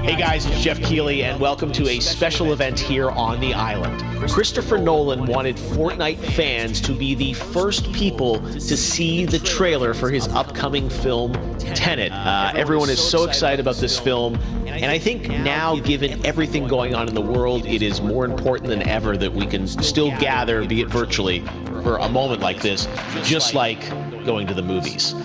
Hey guys, it's Jeff Keighley, and welcome to a special event here on the island. Christopher Nolan wanted Fortnite fans to be the first people to see the trailer for his upcoming film, TENET. Everyone is so excited about this film, and I think now, given everything going on in the world, it is more important than ever that we can still gather, be it virtually, for a moment like this, just like going to the movies.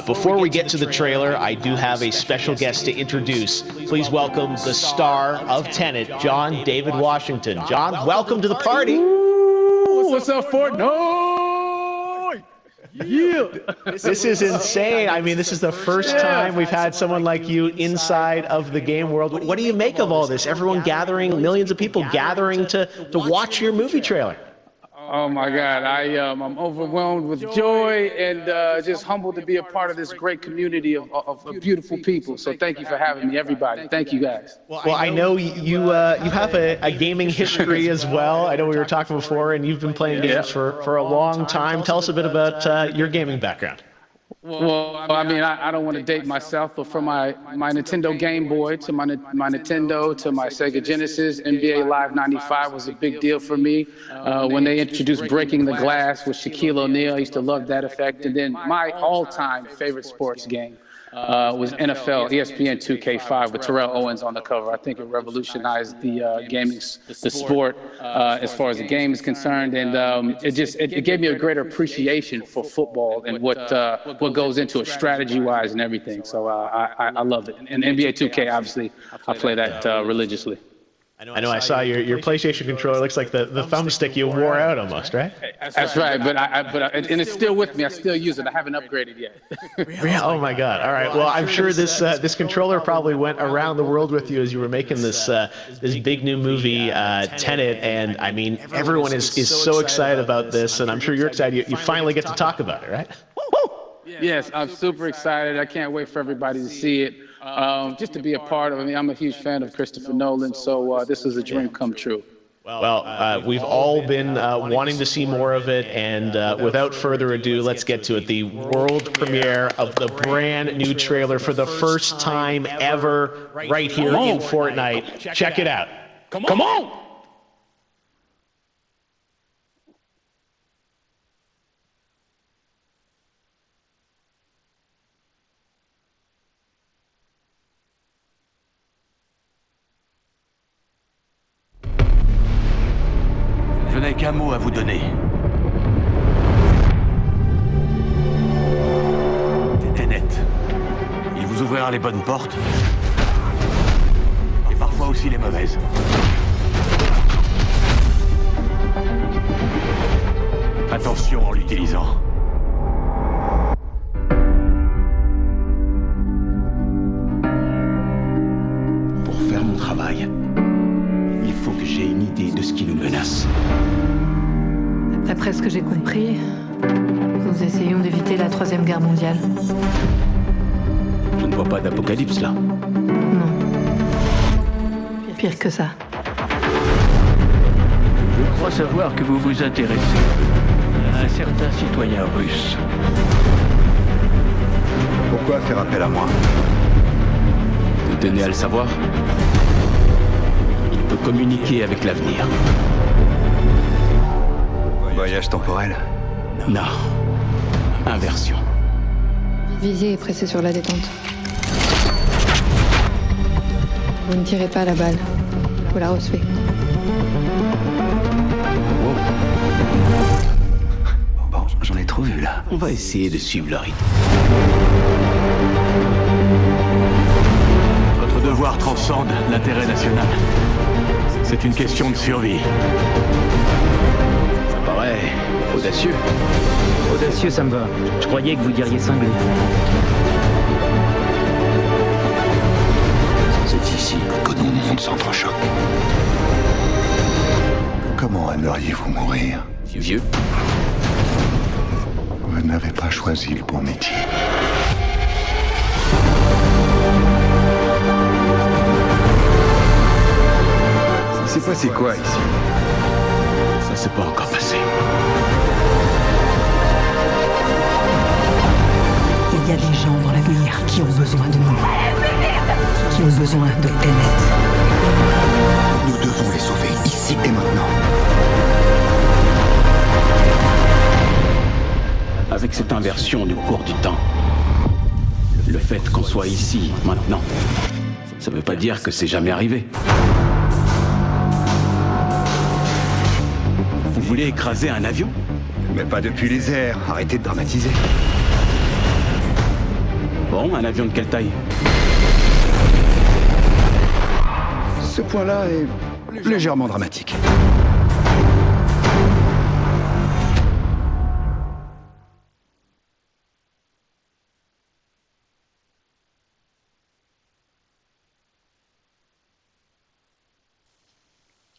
Before we get to the trailer, I do have a special guest to introduce. Please welcome the star of TENET, John David Washington. John, welcome to the party. Ooh, what's up, Fortnite? Yeah. This is insane. I mean, this is the first time we've had someone like you inside of the game world. What do you make of all this? Everyone gathering, millions of people gathering to watch your movie trailer. Oh my God, I'm overwhelmed with joy and just humbled to be a part of this great community of beautiful people. So thank you for having me, everybody. Thank you, guys. Well, I know you have a gaming history as well. I know we were talking before, and you've been playing games for a long time. Tell us a bit about your gaming background. Well, I mean, I don't want to date myself, but from my Nintendo Game Boy to my Nintendo to my Sega Genesis, NBA Live 95 was a big deal for me. When they introduced Breaking the Glass with Shaquille O'Neal, I used to love that effect. And then my all-time favorite sports game was NFL ESPN 2K5 with Terrell Owens on the cover. I think it revolutionized the sport as far as the game is concerned, and it gave me a greater appreciation for football and what goes into it strategy-wise and everything. So I loved it. And NBA 2K, obviously, I play that religiously. I know I saw your PlayStation controller. Looks like the thumbstick you wore out almost, right? That's right, and it's still with me. I still use it. I haven't upgraded yet. Yeah. Oh my God. All right. Well, I'm sure this controller probably went around the world with you as you were making this big new movie, TENET. And I mean, everyone is so excited about this, and I'm sure you're excited. You finally get to talk about it, right? Yes, I'm super excited. I can't wait for everybody to see it. Just to be a part of it. I mean, I'm a huge fan of Christopher Nolan, so this is a dream come true. Well, we've all been wanting to see more of it, and without further ado, let's get to it. The world premiere of the brand new trailer for the first time ever right here in Fortnite. Check it out. Come on! Je n'ai qu'un mot à vous donner. TENET. Il vous ouvrira les bonnes portes. Et parfois aussi les mauvaises. Attention en l'utilisant. Pour faire mon travail, il faut que j'ai une idée de ce qui nous menace. D'après ce que j'ai compris, nous essayons d'éviter la Troisième Guerre mondiale. Je ne vois pas d'apocalypse là. Non. Pire que ça. Je crois savoir que vous vous intéressez à un certain citoyen russe. Pourquoi faire appel à moi? Vous tenez à le savoir? Il peut communiquer avec l'avenir. Voyage temporel? Non. Inversion. Visez et pressez sur la détente. Vous ne tirez pas la balle. Vous la recevez. Bon, j'en ai trop vu là. On va essayer de suivre le rythme. Votre devoir transcende l'intérêt national. C'est une question de survie. Ça paraît audacieux. Audacieux, ça me va. Je croyais que vous diriez cinglé. C'est ici que nos mondes s'entrechoquent. Comment aimeriez-vous mourir? Vieux. Vous n'avez pas choisi le bon métier. Il s'est passé quoi ici? Ça s'est pas encore passé. Il y a des gens dans l'avenir qui ont besoin de nous. Qui ont besoin de TENET. Nous devons les sauver, ici et maintenant. Avec cette inversion du cours du temps, le fait qu'on soit ici, maintenant, ça veut pas dire que c'est jamais arrivé. Vous voulez écraser un avion? Mais pas depuis les airs, arrêtez de dramatiser. Bon, un avion de quelle taille? Ce point-là est légèrement dramatique.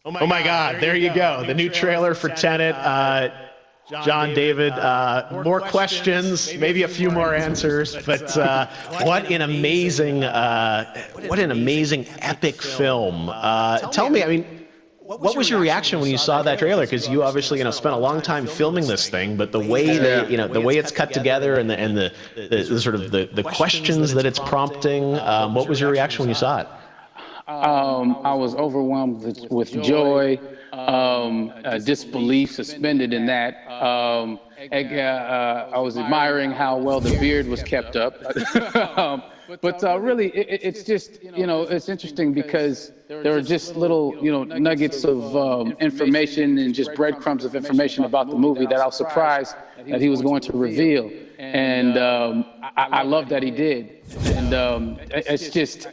Oh my God, there you go. The new trailer for Tenet. John, David, more questions, maybe a few more answers, but what an amazing epic film. Tell me, I mean, what was your reaction when you saw that trailer? Because you obviously, spent a long time filming this thing, but the way that, the way it's cut together and the sort of the questions that it's prompting, what was your reaction when you saw it? I was overwhelmed with joy, disbelief, suspended in that. I was admiring how well the beard was kept up. But really, it's just, it's interesting because there are just little, nuggets of information and just breadcrumbs of information about the movie that I was surprised that he was going to reveal. And I love that he did. And it's just,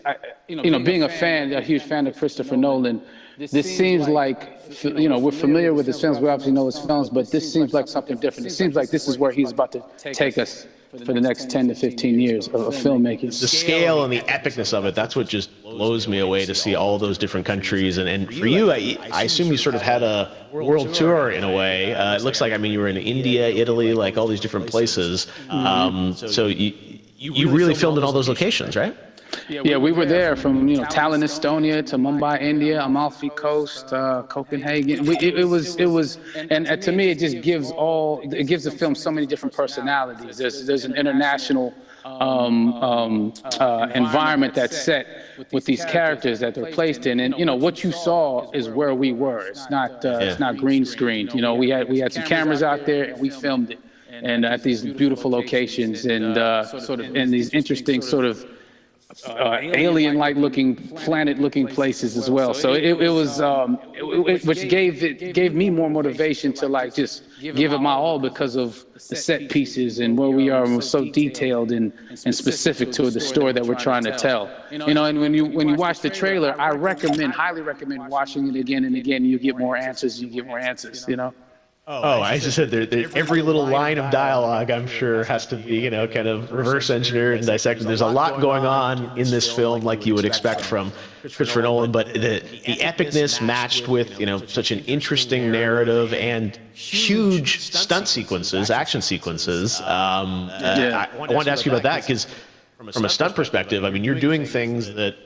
being a huge fan of Christopher Nolan, this seems like, we're familiar with his films, we obviously know his films, but this seems like something different. It seems like this is where he's about to take us for the next 10 to 15 years of filmmaking. The scale and the epicness of it, that's what just blows me away, to see all those different countries. And for you, I assume you sort of had a world tour in a way. It looks like, you were in India, Italy, like all these different places. So you really filmed in all those locations, right? Yeah, we were there from Tallinn, Estonia, to Mumbai, India, Amalfi Coast, Copenhagen. It was, and to me, it just gives the film so many different personalities. There's an international environment that's set with these characters that they're placed in, and what you saw is where we were. It's not green screened. We had some cameras out there and we filmed it, and at these beautiful locations and sort of in these interesting sort of alien-like looking, planet-looking places as well. So it was, which gave me more motivation to just give it my all because of the set pieces and where we are, and we're so detailed and specific to the story that we're trying to tell. And when you watch the trailer, I highly recommend watching it again and again. You get more answers. Oh, I just said every little line of dialogue, I'm sure, has to be, kind of reverse engineered and dissected. There's a lot going on in this film, like you would expect from Christopher Nolan, but the epicness matched with, such an interesting narrative and huge stunt sequences, action sequences. I wanted to ask you about that, because from a stunt perspective, you're doing things that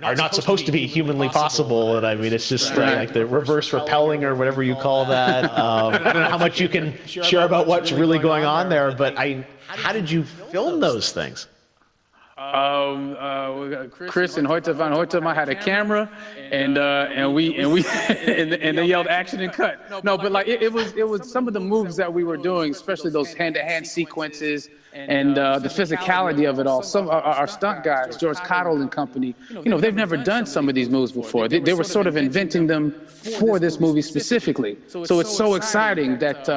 are not supposed to be humanly possible, and it's just like the reverse rappelling or whatever you call that. I don't know how much you can share about what's really going on there, but how did you film those things? Chris and Hoyte van Hoytema had a camera, and they yelled action and cut. No, but it was some of the moves that we were doing, especially those hand-to-hand sequences and the physicality of it all. Some our stunt guys, George Cottle and company, they've never done some of these moves before. They were sort of inventing them for this movie specifically. So it's so exciting that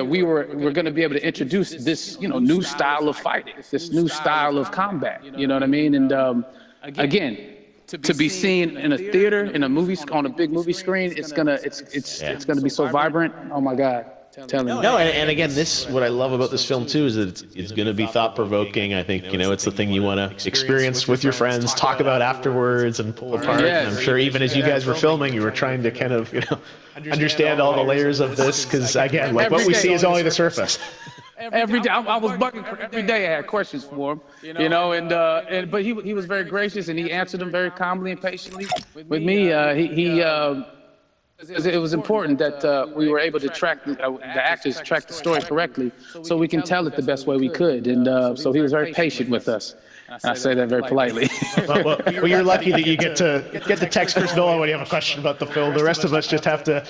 we're going to be able to introduce this new style of fighting, this new style of combat. You know what I mean? And again, to be seen in a theater, in a movie, on a big movie screen, it's gonna be so vibrant. Oh my God. No, and again, what I love about this film too is that it's going to be thought-provoking. I think it's the thing you want to experience with your friends, talk about afterwards, and pull apart. Yes. And I'm sure even as you guys were filming, you were trying to kind of understand all the layers of this, because again, like what we see is only the surface. Every day, I was bugging every day. I had questions for him, but he was very gracious, and he answered them very calmly and patiently. With me, it was important that we were able to track the actors track the story correctly, so we can tell it the best way we could. And so he was very patient with us. I say that very politely. Well, you're lucky that you get to text Chris Nolan when you have a question about the film. The rest of us just have to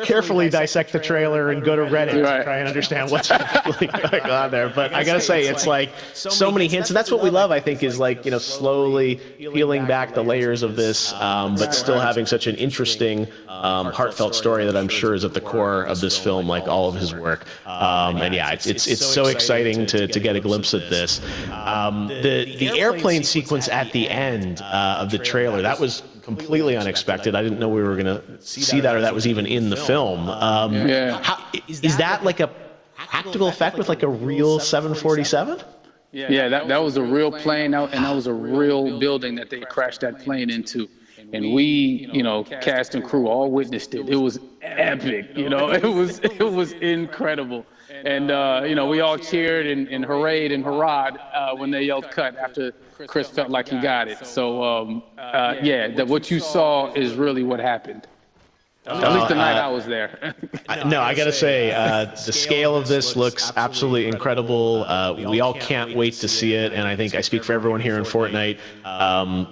carefully dissect the trailer and go to Reddit to try and understand what's actually going on there. But I gotta say, it's like so many hints, and that's what we love, I think, is like, slowly peeling back the layers of this, but still having such an interesting, heartfelt story that I'm sure is at the core of this film, like all of his work. And yeah, it's so exciting to get a glimpse at this. The airplane sequence at the end of the trailer, that was completely unexpected. I didn't know we were going to see that, or that was even in the film. Is that like a practical effect with like a real 747? Yeah, that was a real plane, and that was a real building that they crashed that plane into. And we, cast and crew all witnessed it. It was epic, it was incredible. And, we all cheered and hurrayed and hurrahed when they yelled cut after Chris felt like he got it. So, what you saw is really what happened. At least the night I was there. I got to say, the scale of this looks absolutely incredible. We all can't wait to see it. And I think I speak for everyone here in Fortnite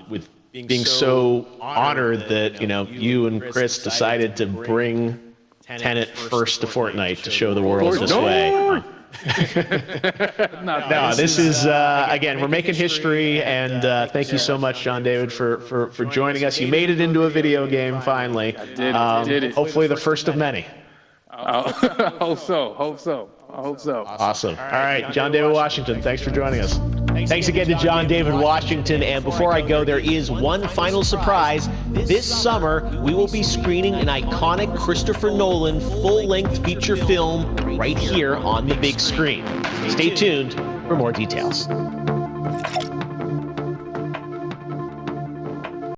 with being so honored that, you and Chris decided to bring TENET first to Fortnite to show the world this way. No, this is, again, we're making history, and thank you so much, John David, for joining us. You made it into a video game, finally. I did it. Hopefully the first of many. Hope so. Awesome. All right, John David Washington, thanks for joining us. Thanks again to John David Washington. And before I go, there is one final surprise. This summer, we will be screening an iconic Christopher Nolan full-length feature film right here on the big screen. Stay tuned for more details.